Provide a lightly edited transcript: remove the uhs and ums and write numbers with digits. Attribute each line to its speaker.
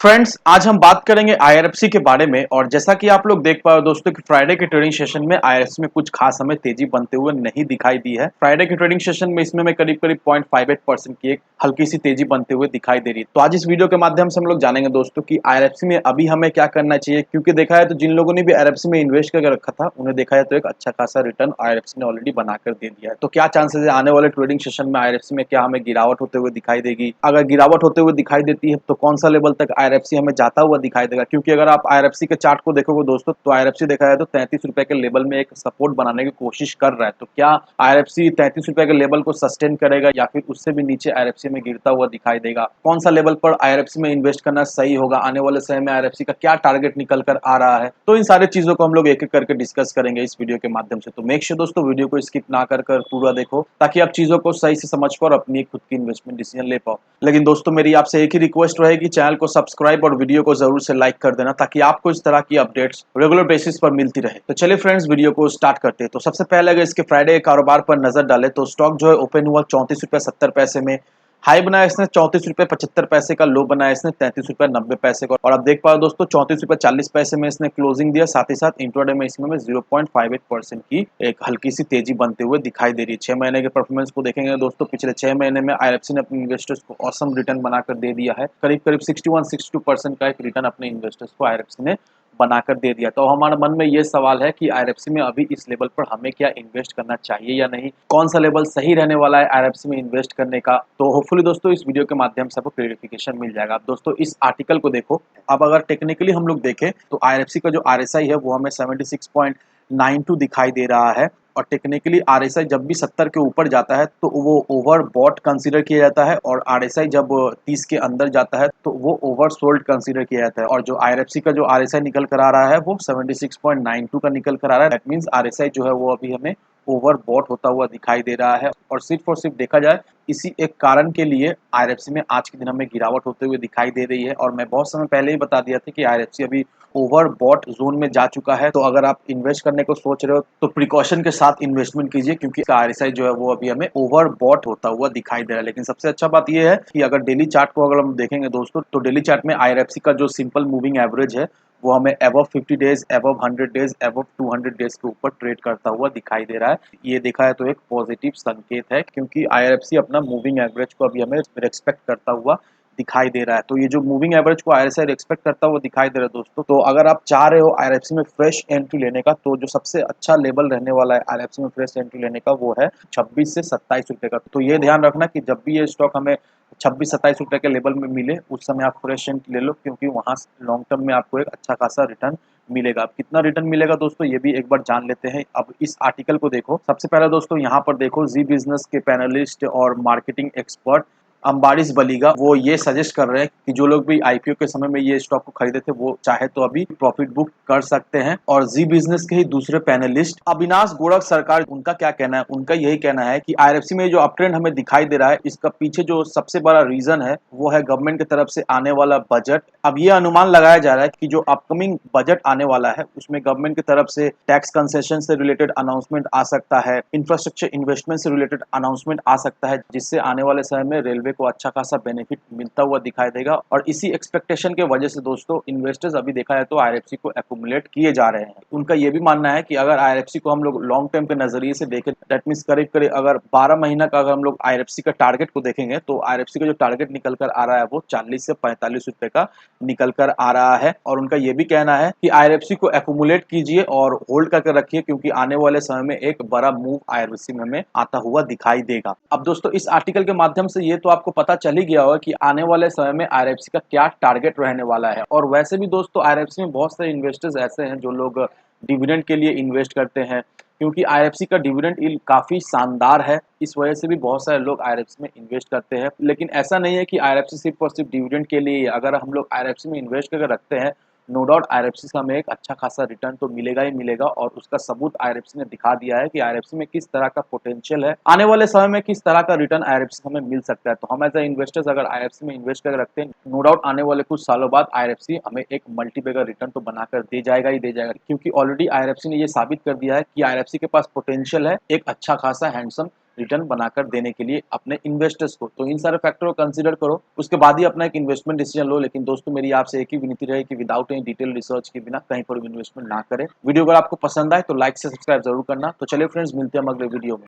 Speaker 1: Friends, आज हम बात करेंगे आईआरएफसी के बारे में। और जैसा कि आप लोग देख पा रहे हो दोस्तों कि फ्राइडे के ट्रेडिंग सेशन में आईआरएफसी में कुछ खास हमें तेजी बनते हुए नहीं दिखाई दी है। फ्राइडे के ट्रेडिंग सेशन में इसमें करीब 0.58% की एक हल्की सी तेजी बनते हुए दिखाई दे रही है। तो आज इस वीडियो के माध्यम से हम लोग जानेंगे दोस्तों कि आईआरएफसी में अभी हमें क्या करना चाहिए, क्योंकि देखा है तो जिन लोगों ने भी आईआरएफसी में इन्वेस्ट करके रखा था उन्हें देखा है तो एक अच्छा खासा रिटर्न आईआरएफसी ने ऑलरेडी बनाकर दे दिया है। तो क्या चांसेस है आने वाले ट्रेडिंग सेशन में आईआरएफसी में क्या हमें गिरावट होते हुए दिखाई देगी? अगर गिरावट होते हुए दिखाई देती है तो कौन सा लेवल तक आईआरएफसी हमें जाता हुआ दिखाई देगा? क्योंकि अगर आप आईआरएफसी के चार्ट को देखोगे दोस्तों तो आईआरएफसी देखा जाए तो 33 रुपए के लेवल में एक सपोर्ट बनाने की कोशिश कर रहा है। तो क्या आईआरएफसी 33 रुपए के लेवल को सस्टेन करेगा या फिर उससे भी नीचे आईआरएफसी में गिरता हुआ दिखाई देगा? कौन सा लेवल पर आईआरएफसी में इन्वेस्ट करना सही होगा? आने वाले समय में आईआरएफसी का क्या टारगेट निकल कर आ रहा है? तो इन सारी चीजों को हम लोग एक एक करके डिस्कस करेंगे इस वीडियो के माध्यम से। तो मेक श्योर दोस्तों वीडियो को स्किप ना कर पूरा देखो, ताकि आप चीजों को सही से समझ पाओ और अपनी खुद की इन्वेस्टमेंट डिसीजन ले पाओ। लेकिन दोस्तों मेरी आपसे एक ही रिक्वेस्ट रहेगी, चैनल को सब्सक्राइब और वीडियो को जरूर से लाइक कर देना, ताकि आपको इस तरह की अपडेट्स रेगुलर बेसिस पर मिलती रहे। तो चलिए फ्रेंड्स वीडियो को स्टार्ट करते हैं। तो सबसे पहले अगर इसके फ्राइडे के कारोबार पर नजर डालें तो स्टॉक जो है ओपन हुआ 34 रुपए 70 पैसे में, हाई बनाया इसने 34 रुपए 75 पैसे का, लो बनाया इसने 33 रुपए 90 पैसे का। और आप देख पा रहे हो दोस्तों 34 रुपए 40 पैसे में इसने क्लोजिंग दिया। साथ ही साथ इंट्राडे में इसमें 0.58% की एक हल्की सी तेजी बनते हुए दिखाई दे रही है। 6 महीने के परफॉर्मेंस को देखेंगे दोस्तों, पिछले 6 महीने में आईआरएफसी ने अपने इन्वेस्टर्स को ऑसम रिटर्न बनाकर दे दिया है। करीब करीब 61-62% का एक रिटर्न अपने इन्वेस्टर्स को आईआरएफसी ने बनाकर दे दिया। तो हमारे मन में ये सवाल है कि आईआरएफसी में अभी इस लेवल पर हमें क्या इन्वेस्ट करना चाहिए या नहीं, कौन सा लेवल सही रहने वाला है आईआरएफसी में इन्वेस्ट करने का? तो होपफुली दोस्तों इस वीडियो के माध्यम से आपको क्लेरिफिकेशन मिल जाएगा। अब दोस्तों इस आर्टिकल को देखो, अब अगर टेक्निकली हम लोग देखें तो आईआरएफसी का जो आरएसआई है वो हमें 76.92 दिखाई दे रहा है। और टेक्निकली आरएसआई जब भी 70 के ऊपर जाता है तो वो ओवर बॉट कंसीडर किया जाता है, और आरएसआई जब 30 के अंदर जाता है तो वो ओवर सोल्ड कंसीडर किया जाता है। और जो आईआरएफसी का जो आरएसआई निकल कर आ रहा है वो 76.92 का निकल कर आ रहा है। दैट मींस आरएसआई जो है वो अभी हमें ओवर बॉट होता हुआ दिखाई दे रहा है। और सिर्फ देखा जाए इसी एक कारण के लिए आईआरएफसी में आज के दिन हमें गिरावट होते हुए दिखाई दे रही है। और मैं बहुत समय पहले ही बता दिया था कि आईआरएफसी अभी ओवर बॉट जोन में जा चुका है। तो अगर आप इन्वेस्ट करने को सोच रहे हो तो प्रिकॉशन के साथ इन्वेस्टमेंट कीजिए, क्योंकि आरएसआई जो है वो अभी हमें ओवर बॉट होता हुआ दिखाई दे रहा है। लेकिन सबसे अच्छा बात यह है कि अगर डेली चार्ट को अगर हम देखेंगे दोस्तों तो डेली चार्ट में आईआरएफसी का जो सिंपल मूविंग एवरेज है वो हमें above 50 days, above 100 days, above 200 days के ऊपर ट्रेड करता हुआ दिखाई दे रहा है। ये देखा है तो एक पॉजिटिव संकेत है, क्योंकि आईआरएफसी अपना मूविंग एवरेज को अभी हमें रिस्पेक्ट करता हुआ दिखाई दे रहा है। तो ये जो मूविंग एवरेज को आईआरएफसी एक्सपेक्ट करता हुआ दिखाई दे रहा है दोस्तों, तो अगर आप चाह रहे हो आईआरएफसी में फ्रेश एंट्री लेने का तो जो सबसे अच्छा लेवल रहने वाला है आईआरएफसी में फ्रेश एंट्री लेने का वो है 26 से 27 रुपए का। तो ये ध्यान रखना कि जब भी ये स्टॉक हमें 26-27 रुपए के लेवल में मिले उस समय आप फ्रेश एंट्री ले लो, क्योंकि वहां लॉन्ग टर्म में आपको एक अच्छा खासा रिटर्न मिलेगा। अब कितना रिटर्न मिलेगा दोस्तों ये भी एक बार जान लेते हैं। अब इस आर्टिकल को देखो, सबसे पहले दोस्तों यहाँ पर देखो जी बिजनेस के पैनलिस्ट और मार्केटिंग एक्सपर्ट अंबारिश बलीगा वो ये सजेस्ट कर रहे हैं कि जो लोग भी आईपीओ के समय में ये स्टॉक को खरीदे थे वो चाहे तो अभी प्रॉफिट बुक कर सकते हैं। और जी बिजनेस के ही दूसरे पैनलिस्ट अविनाश गोरख सरकार, उनका क्या कहना है? उनका यही कहना है कि आईआरएफसी में जो अपट्रेंड हमें दिखाई दे रहा है इसका पीछे जो सबसे बड़ा रीजन है वो है गवर्नमेंट की तरफ से आने वाला बजट। अब ये अनुमान लगाया जा रहा है कि जो अपकमिंग बजट आने वाला है उसमें गवर्नमेंट की तरफ से टैक्स कंसेशन से रिलेटेड अनाउंसमेंट आ सकता है, इंफ्रास्ट्रक्चर इन्वेस्टमेंट से रिलेटेड अनाउंसमेंट आ सकता है, जिससे आने वाले समय में रेलवे को अच्छा खासा बेनिफिट मिलता हुआ दिखाई देगा। और इसी एक्सपेक्टेशन के वजह से दोस्तों इन्वेस्टर्स अभी देखा है तो आईआरएफसी को एक्यूमुलेट किए जा रहे हैं। उनका ये भी मानना है कि अगर आईआरएफसी को हम लोग लॉन्ग टर्म के नजरिए से देखें, दैट मींस करीब करीब अगर 12 महीना का अगर हम लोग आईआरएफसी का टारगेट को देखेंगे तो आईआरएफसी का जो टारगेट निकल कर आ रहा है वो 40 से 45 रुपए का निकल कर आ रहा है। और उनका ये भी कहना है कि आईआरएफसी को एक्यूमुलेट कीजिए और होल्ड करके रखिए, क्योंकि आने वाले समय में एक बड़ा मूव आईआरएफसी में आता हुआ दिखाई देगा। अब दोस्तों इस आर्टिकल के माध्यम से ये तो आपको पता चल ही गया होगा कि आने वाले समय में आईआरएफसी का क्या टारगेट रहने वाला है। और वैसे भी दोस्तों आईआरएफसी में बहुत सारे इन्वेस्टर्स ऐसे हैं जो लोग डिविडेंड के लिए इन्वेस्ट करते हैं, क्योंकि आईआरएफसी का डिविडेंड यील्ड काफी शानदार है। इस वजह से भी बहुत सारे लोग आईआरएफसी में इन्वेस्ट करते हैं। लेकिन ऐसा नहीं है कि आईआरएफसी सिर्फ और सिर्फ डिविडेंड के लिए। अगर हम लोग आईआरएफसी में इन्वेस्ट करके रखते हैं नो डाउट आईआरएफसी से हमें एक अच्छा खासा रिटर्न तो मिलेगा ही मिलेगा। और उसका सबूत आईआरएफसी ने दिखा दिया है कि आईआरएफसी में किस तरह का पोटेंशियल है, आने वाले समय में किस तरह का रिटर्न आईआरएफसी हमें मिल सकता है। तो हम एज ए इन्वेस्टर्स अगर आईआरएफसी में इन्वेस्ट करके रखते हैं नो डाउट आने वाले कुछ सालों बाद आईआरएफसी हमें एक मल्टीबैगर रिटर्न तो बनाकर दे जाएगा ही दे जाएगा, क्योंकि ऑलरेडी आईआरएफसी ने ये साबित कर दिया है कि आईआरएफसी के पास पोटेंशियल है एक अच्छा खासा हैंडसम रिटर्न बनाकर देने के लिए अपने इन्वेस्टर्स को। तो इन सारे फैक्टर को कंसीडर करो, उसके बाद ही अपना एक इन्वेस्टमेंट डिसीजन लो। लेकिन दोस्तों मेरी आपसे एक ही विनती रहे कि विदाउट एनी डिटेल रिसर्च के बिना कहीं पर भी इन्वेस्टमेंट ना करें। वीडियो अगर आपको पसंद आए तो लाइक से सब्सक्राइब जरूर करना। तो चलिए फ्रेंड्स, मिलते हैं हम अगले वीडियो में।